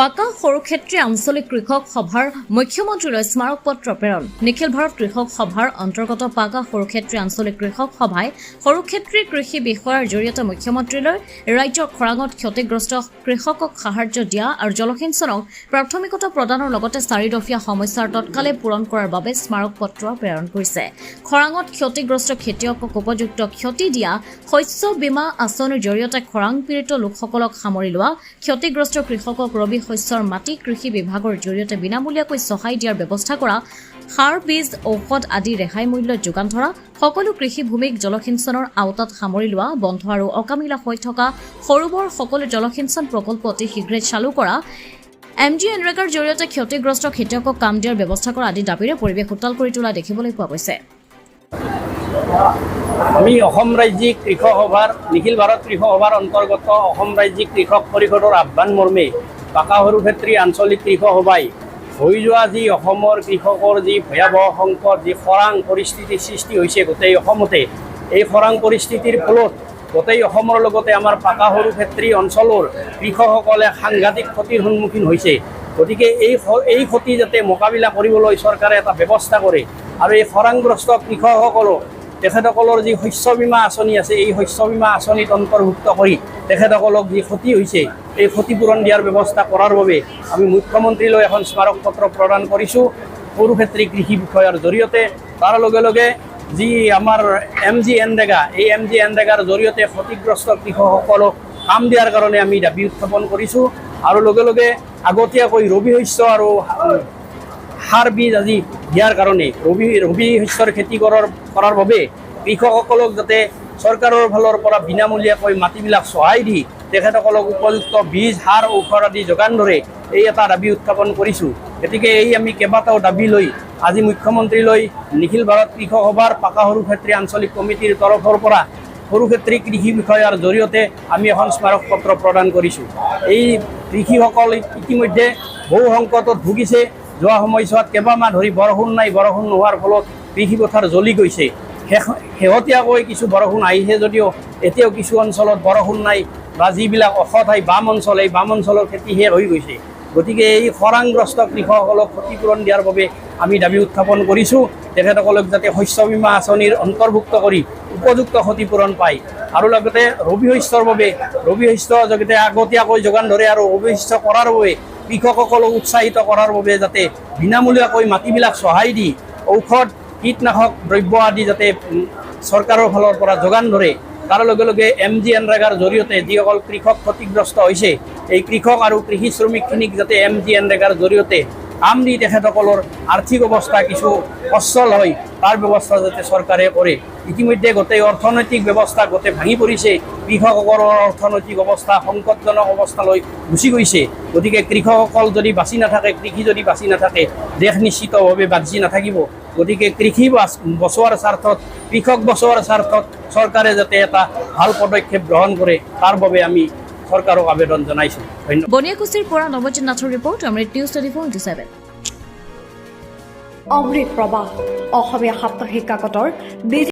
পাকা সৰুক্ষেত্ৰী আঞ্চলিক কৃষক সভাৰ মুখ্যমন্ত্ৰীলৈ স্মাৰক পত্ৰ প্ৰেৰণ। নিখিল ভাৰত কৃষক সভাৰ অন্তৰ্গত পাকা সৰুক্ষেত্ৰী আঞ্চলিক কৃষক সভাই সৰুক্ষেত্ৰী কৃষি বিষয়াৰ জৰিয়তে মুখ্যমন্ত্ৰীলৈ ৰাজ্যৰ খৰাঙত ক্ষতিগ্ৰস্ত কৃষকক সাহায্য দিয়া আৰু জলসিঞ্চনক প্ৰাথমিকতা প্ৰদানৰ লগতে চাৰিদফীয়া সমস্যাৰ তৎকালে পূৰণ কৰাৰ বাবে স্মাৰক পত্ৰ প্ৰেৰণ কৰিছে। খৰাঙত ক্ষতিগ্ৰস্ত খেতিয়কক উপযুক্ত ক্ষতি দিয়া, শস্য বীমা আঁচনিৰ জৰিয়তে খৰাং পীড়িত লোকসকলক সামৰি লোৱা, ক্ষতিগ্ৰস্ত কৃষকক ৰবি শস্যৰ মাটি কৃষি বিভাগৰ জৰিয়তে বিনামূলীয়াকৈ সহায় দিয়াৰ ব্যৱস্থা কৰা, সাৰ বীজ ঔষধ আদি ৰেহাই মূল্যত যোগান ধৰা, সকলো কৃষি ভূমিক জলসিঞ্চনৰ আওতাত সামৰি লোৱা, বন্ধ আৰু অকামিলা হৈ থকা সৰু বৰ সকলো জলসিঞ্চন প্ৰকল্প অতি শীঘ্ৰে চালু কৰা, MGNREGAৰ জৰিয়তে ক্ষতিগ্ৰস্ত খেতিয়কক কাম দিয়াৰ ব্যৱস্থা কৰা আদি দাবীৰে পৰিৱেশ উত্তাল কৰি তোলা দেখিবলৈ পোৱা গৈছে। আমি অসম ৰাজ্যিক কৃষক সভাৰ নিখিল ভাৰত কৃষক সভাৰ অন্তৰ্গত অসম ৰাজ্যিক কৃষক পৰিষদৰ আহ্বান মৰ্মে পাকা সৰুক্ষেত্ৰী আঞ্চলিক কৃষক সভাই হৈ যোৱা যি অসমৰ কৃষকৰ যি ভয়াৱহ সংকট, যি খৰাং পৰিস্থিতিৰ সৃষ্টি হৈছে গোটেই অসমতে, এই খৰাং পৰিস্থিতিৰ ফলত গোটেই অসমৰ লগতে আমাৰ পাকা সৰুক্ষেত্ৰী অঞ্চলৰ কৃষকসকলে সাংঘাতিক ক্ষতিৰ সন্মুখীন হৈছে। গতিকে এই ক্ষতি যাতে মোকাবিলা কৰিবলৈ চৰকাৰে এটা ব্যৱস্থা কৰে আৰু এই খৰাংগ্ৰস্ত কৃষকসকলক তেখেতসকলৰ যি শস্য বীমা আঁচনি আছে, এই শস্য বীমা আঁচনিত অন্তৰ্ভুক্ত কৰি তেখেতসকলক যি ক্ষতি হৈছে এই ক্ষতিপূৰণ দিয়াৰ ব্যৱস্থা কৰাৰ বাবে আমি মুখ্যমন্ত্ৰীলৈ এখন স্মাৰক পত্ৰ প্ৰদান কৰিছোঁ সৰুক্ষেত্ৰী কৃষি বিষয়াৰ জৰিয়তে। তাৰ লগে লগে যি আমাৰ MGNREGA, এই MGNREGAৰ জৰিয়তে ক্ষতিগ্ৰস্ত কৃষকসকলক কাম দিয়াৰ কাৰণে আমি দাবী উত্থাপন কৰিছোঁ আৰু লগে লগে আগতীয়াকৈ ৰবি শস্য আৰু সাৰ বীজ আজি দিয়াৰ কাৰণে ৰবি শস্যৰ খেতি কৰাৰ বাবে কৃষকসকলক যাতে চৰকাৰৰ ফালৰ পৰা বিনামূলীয়াকৈ মাটিবিলাক সহায় দি তেখেতসকলক উপযুক্ত বীজ, সাৰ, ঔষধ আদি যোগান ধৰে, এই এটা দাবী উত্থাপন কৰিছোঁ। গতিকে আমি কেইবাটাও দাবী লৈ আজি মুখ্যমন্ত্ৰীলৈ নিখিল ভাৰত কৃষক সভাৰ পাকা সৰুক্ষেত্ৰী আঞ্চলিক কমিটিৰ তৰফৰ পৰা সৰুক্ষেত্ৰী কৃষি বিষয়াৰ জৰিয়তে আমি এখন স্মাৰক পত্ৰ প্ৰদান কৰিছোঁ। এই কৃষিসকল ইতিমধ্যে বহু সংকটত ভুগিছে। যোৱা সময়ছোৱাত কেইবামাহ ধৰি বৰষুণ নাই, বৰষুণ নোহোৱাৰ ফলত কৃষিপথাৰ জ্বলি গৈছে। শেহতীয়াকৈ কিছু বৰষুণ আহিছে যদিও এতিয়াও কিছু অঞ্চলত বৰষুণ নাই বা যিবিলাক ওখ ঠাই বাম অঞ্চল, এই বাম অঞ্চলৰ খেতি শেষ হৈ গৈছে। গতিকে এই খৰাংগ্ৰস্ত কৃষকসকলক ক্ষতিপূৰণ দিয়াৰ বাবে আমি দাবী উত্থাপন কৰিছোঁ। তেখেতসকলক যাতে শস্য বীমা আঁচনিৰ অন্তৰ্ভুক্ত কৰি উপযুক্ত ক্ষতিপূৰণ পায় আৰু লগতে ৰবি শস্যৰ বাবে ৰবি শস্য যাতে আগতীয়াকৈ যোগান ধৰে আৰু ৰবি শস্য কৰাৰ বাবে কৃষকসকলক উৎসাহিত কৰাৰ বাবে যাতে বিনামূলীয়াকৈ মাটিবিলাক সহায় দি ঔষধ, কীটনাশক দ্ৰব্য আদি যাতে চৰকাৰৰ ফালৰ পৰা যোগান ধৰে। তাৰ লগে লগে MGNREGAৰ জৰিয়তে যিসকল কৃষক ক্ষতিগ্ৰস্ত হৈছে এই কৃষক আৰু কৃষি শ্ৰমিকখিনিক যাতে MGNREGAৰ জৰিয়তে কাম দি তেখেতসকলৰ আৰ্থিক অৱস্থা কিছু সচ্ছল হয় তাৰ ব্যৱস্থা যাতে চৰকাৰে কৰে। ইতিমধ্যে গোটেই অৰ্থনৈতিক ব্যৱস্থা গোটেই ভাঙি পৰিছে, কৃষকসকলৰ অৰ্থনৈতিক অৱস্থা সংকটজনক অৱস্থালৈ গুচি গৈছে। গতিকে কৃষকসকল যদি বাচি নাথাকে, কৃষি যদি বাচি নাথাকে, দেশ নিশ্চিতভাৱে বাচি নাথাকিব। গতিকে কৃষি বচোৱাৰ স্বাৰ্থত, কৃষক বচোৱাৰ স্বাৰ্থত চৰকাৰে যাতে এটা ভাল পদক্ষেপ গ্ৰহণ কৰে তাৰ বাবে আমি চৰকাৰক আবেদন জনাইছোঁ। ধন্যবাদ। বনিয়াকুছিৰ পৰা নৱজিৎ নাথৰ ৰিপৰ্ট, অমৃত নিউজ 24/7। অমৃত প্ৰবাহ অসমীয়া সাপ্তাহিক কাকতৰ